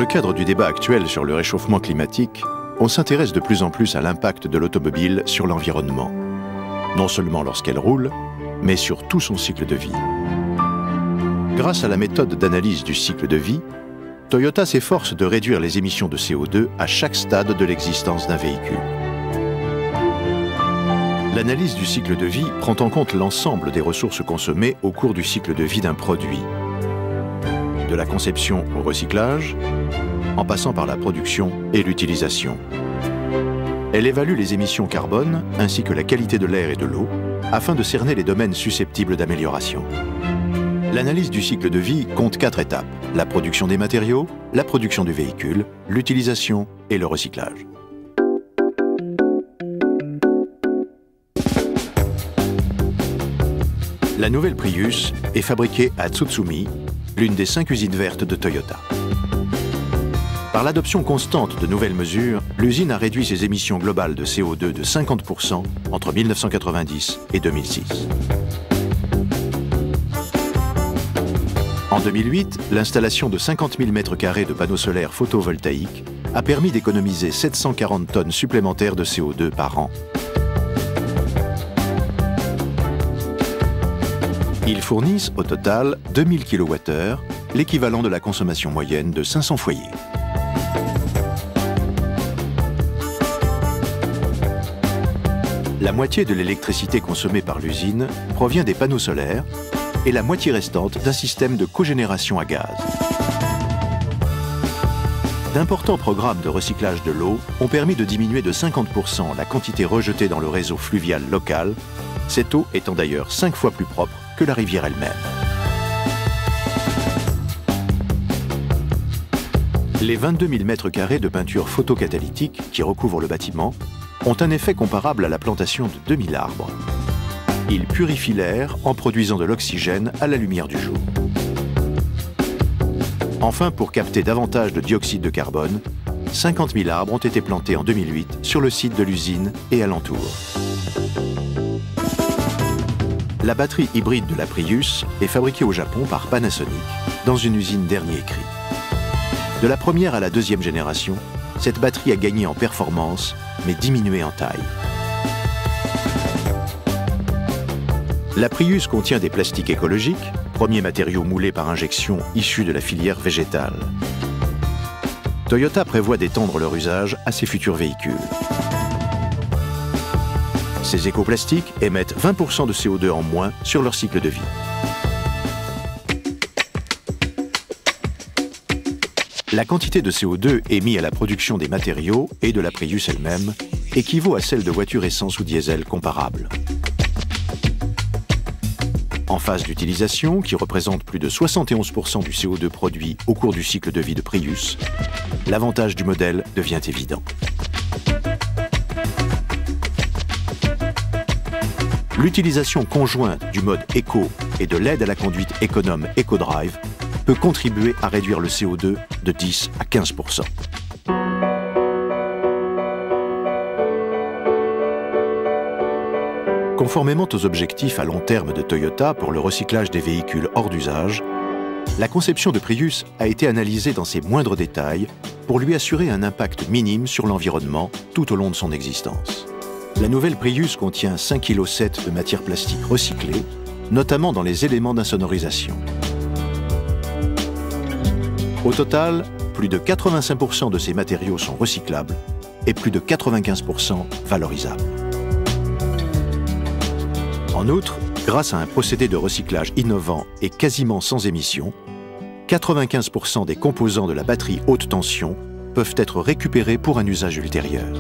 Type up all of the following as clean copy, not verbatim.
le cadre du débat actuel sur le réchauffement climatique, on s'intéresse de plus en plus à l'impact de l'automobile sur l'environnement. Non seulement lorsqu'elle roule, mais sur tout son cycle de vie. Grâce à la méthode d'analyse du cycle de vie, Toyota s'efforce de réduire les émissions de CO2 à chaque stade de l'existence d'un véhicule. L'analyse du cycle de vie prend en compte l'ensemble des ressources consommées au cours du cycle de vie d'un produit, de la conception au recyclage, en passant par la production et l'utilisation. Elle évalue les émissions carbone ainsi que la qualité de l'air et de l'eau afin de cerner les domaines susceptibles d'amélioration. L'analyse du cycle de vie compte 4 étapes: la production des matériaux, la production du véhicule, l'utilisation et le recyclage. La nouvelle Prius est fabriquée à Tsutsumi, l'une des 5 usines vertes de Toyota. Par l'adoption constante de nouvelles mesures, l'usine a réduit ses émissions globales de CO2 de 50% entre 1990 et 2006. En 2008, l'installation de 50 000 m² de panneaux solaires photovoltaïques a permis d'économiser 740 tonnes supplémentaires de CO2 par an. Ils fournissent au total 2000 kWh, l'équivalent de la consommation moyenne de 500 foyers. La moitié de l'électricité consommée par l'usine provient des panneaux solaires et la moitié restante d'un système de cogénération à gaz. D'importants programmes de recyclage de l'eau ont permis de diminuer de 50% la quantité rejetée dans le réseau fluvial local, cette eau étant d'ailleurs 5 fois plus propre que la rivière elle-même. Les 22 000 m² de peinture photocatalytique qui recouvrent le bâtiment ont un effet comparable à la plantation de 2000 arbres. Ils purifient l'air en produisant de l'oxygène à la lumière du jour. Enfin, pour capter davantage de dioxyde de carbone, 50 000 arbres ont été plantés en 2008 sur le site de l'usine et alentour. La batterie hybride de la Prius est fabriquée au Japon par Panasonic, dans une usine dernier cri. De la première à la deuxième génération, cette batterie a gagné en performance, mais diminué en taille. La Prius contient des plastiques écologiques, premier matériau moulé par injection issu de la filière végétale. Toyota prévoit d'étendre leur usage à ses futurs véhicules. Ces écoplastiques émettent 20% de CO2 en moins sur leur cycle de vie. La quantité de CO2 émise à la production des matériaux et de la Prius elle-même équivaut à celle de voitures essence ou diesel comparables. En phase d'utilisation, qui représente plus de 71% du CO2 produit au cours du cycle de vie de Prius, l'avantage du modèle devient évident. L'utilisation conjointe du mode éco et de l'aide à la conduite économe EcoDrive peut contribuer à réduire le CO2 de 10 à 15%. Conformément aux objectifs à long terme de Toyota pour le recyclage des véhicules hors d'usage, la conception de Prius a été analysée dans ses moindres détails pour lui assurer un impact minime sur l'environnement tout au long de son existence. La nouvelle Prius contient 5,7 kg de matière plastique recyclée, notamment dans les éléments d'insonorisation. Au total, plus de 85% de ces matériaux sont recyclables et plus de 95% valorisables. En outre, grâce à un procédé de recyclage innovant et quasiment sans émission, 95% des composants de la batterie haute tension peuvent être récupérés pour un usage ultérieur.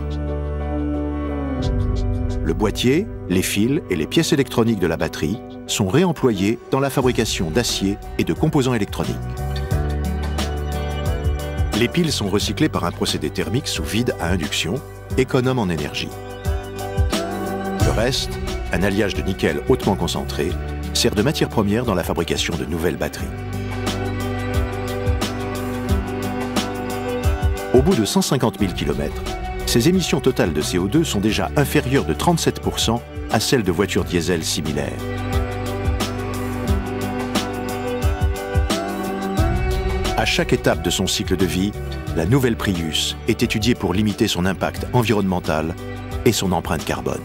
Le boîtier, les fils et les pièces électroniques de la batterie sont réemployés dans la fabrication d'acier et de composants électroniques. Les piles sont recyclées par un procédé thermique sous vide à induction, économe en énergie. Le reste, un alliage de nickel hautement concentré, sert de matière première dans la fabrication de nouvelles batteries. Au bout de 150 000 km, ces émissions totales de CO2 sont déjà inférieures de 37% à celles de voitures diesel similaires. À chaque étape de son cycle de vie, la nouvelle Prius est étudiée pour limiter son impact environnemental et son empreinte carbone.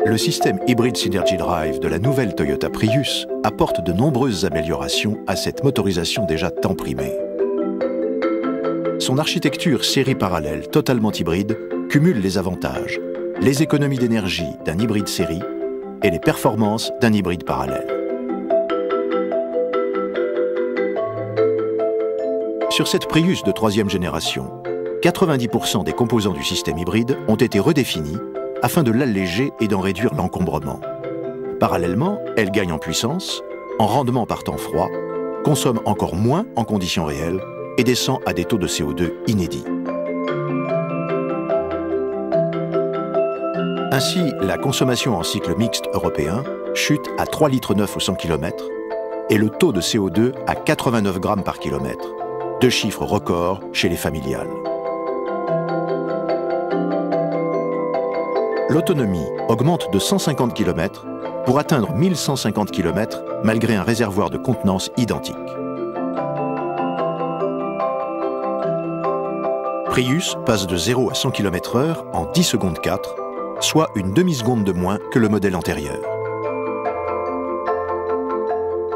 Le système hybride Synergy Drive de la nouvelle Toyota Prius apporte de nombreuses améliorations à cette motorisation déjà tant primée. Son architecture série parallèle totalement hybride cumule les avantages, les économies d'énergie d'un hybride série et les performances d'un hybride parallèle. Sur cette Prius de 3e génération, 90% des composants du système hybride ont été redéfinis afin de l'alléger et d'en réduire l'encombrement. Parallèlement, elle gagne en puissance, en rendement par temps froid, consomme encore moins en conditions réelles et descend à des taux de CO2 inédits. Ainsi, la consommation en cycle mixte européen chute à 3,9 litres au 100 km et le taux de CO2 à 89 grammes par kilomètre, deux chiffres records chez les familiales. L'autonomie augmente de 150 km pour atteindre 1150 km malgré un réservoir de contenance identique. Prius passe de 0 à 100 km/h en 10 secondes 4, soit une demi-seconde de moins que le modèle antérieur.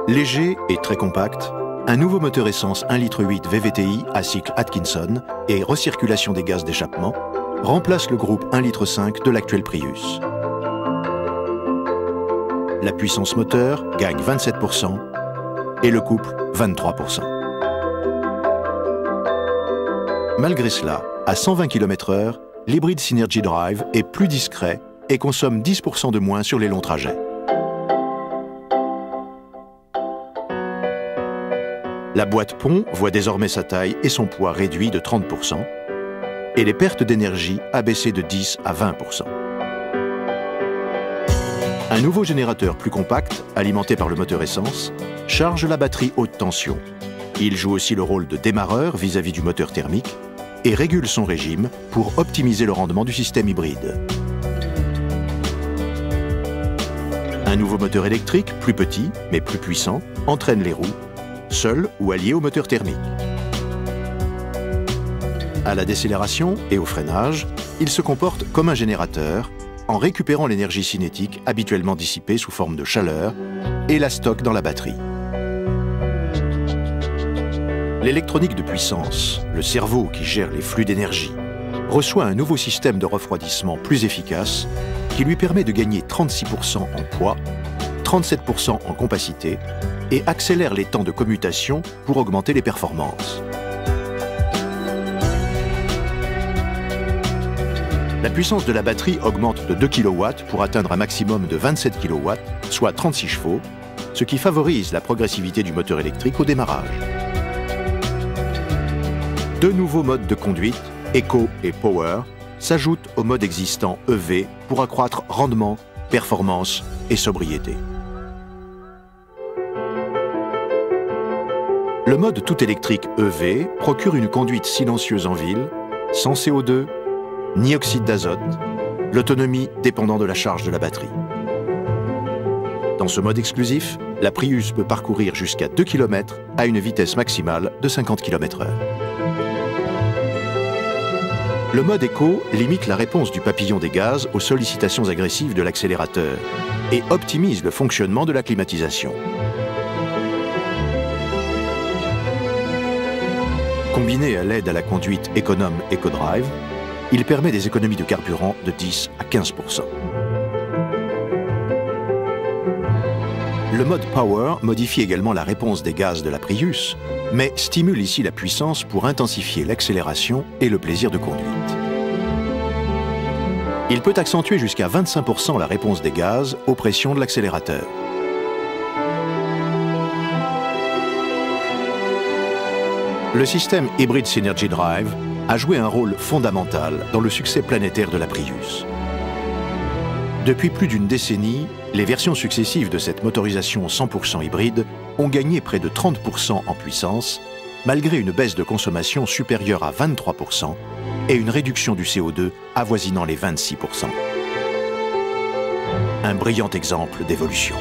Léger et très compact, un nouveau moteur essence 1,8 litre VVTi à cycle Atkinson et recirculation des gaz d'échappement remplace le groupe 1,5 litre de l'actuel Prius. La puissance moteur gagne 27% et le couple 23%. Malgré cela, à 120 km/h, l'hybride Synergy Drive est plus discret et consomme 10% de moins sur les longs trajets. La boîte pont voit désormais sa taille et son poids réduit de 30% et les pertes d'énergie abaissées de 10 à 20%. Un nouveau générateur plus compact, alimenté par le moteur essence, charge la batterie haute tension. Il joue aussi le rôle de démarreur vis-à-vis du moteur thermique et régule son régime pour optimiser le rendement du système hybride. Un nouveau moteur électrique, plus petit mais plus puissant, entraîne les roues, seul ou allié au moteur thermique. À la décélération et au freinage, il se comporte comme un générateur en récupérant l'énergie cinétique habituellement dissipée sous forme de chaleur et la stocke dans la batterie. L'électronique de puissance, le cerveau qui gère les flux d'énergie, reçoit un nouveau système de refroidissement plus efficace qui lui permet de gagner 36% en poids, 37% en compacité et accélère les temps de commutation pour augmenter les performances. La puissance de la batterie augmente de 2 kW pour atteindre un maximum de 27 kW, soit 36 chevaux, ce qui favorise la progressivité du moteur électrique au démarrage. Deux nouveaux modes de conduite, Eco et Power, s'ajoutent au mode existant EV pour accroître rendement, performance et sobriété. Le mode tout électrique EV procure une conduite silencieuse en ville, sans CO2, ni oxyde d'azote, l'autonomie dépendant de la charge de la batterie. Dans ce mode exclusif, la Prius peut parcourir jusqu'à 2 km à une vitesse maximale de 50 km/h. Le mode Eco limite la réponse du papillon des gaz aux sollicitations agressives de l'accélérateur et optimise le fonctionnement de la climatisation. Combiné à l'aide à la conduite économe EcoDrive, il permet des économies de carburant de 10 à 15%. Le mode Power modifie également la réponse des gaz de la Prius, mais stimule ici la puissance pour intensifier l'accélération et le plaisir de conduite. Il peut accentuer jusqu'à 25% la réponse des gaz aux pressions de l'accélérateur. Le système hybride Synergy Drive a joué un rôle fondamental dans le succès planétaire de la Prius. Depuis plus d'une décennie, les versions successives de cette motorisation 100% hybride ont gagné près de 30% en puissance malgré une baisse de consommation supérieure à 23% et une réduction du CO2 avoisinant les 26%. Un brillant exemple d'évolution.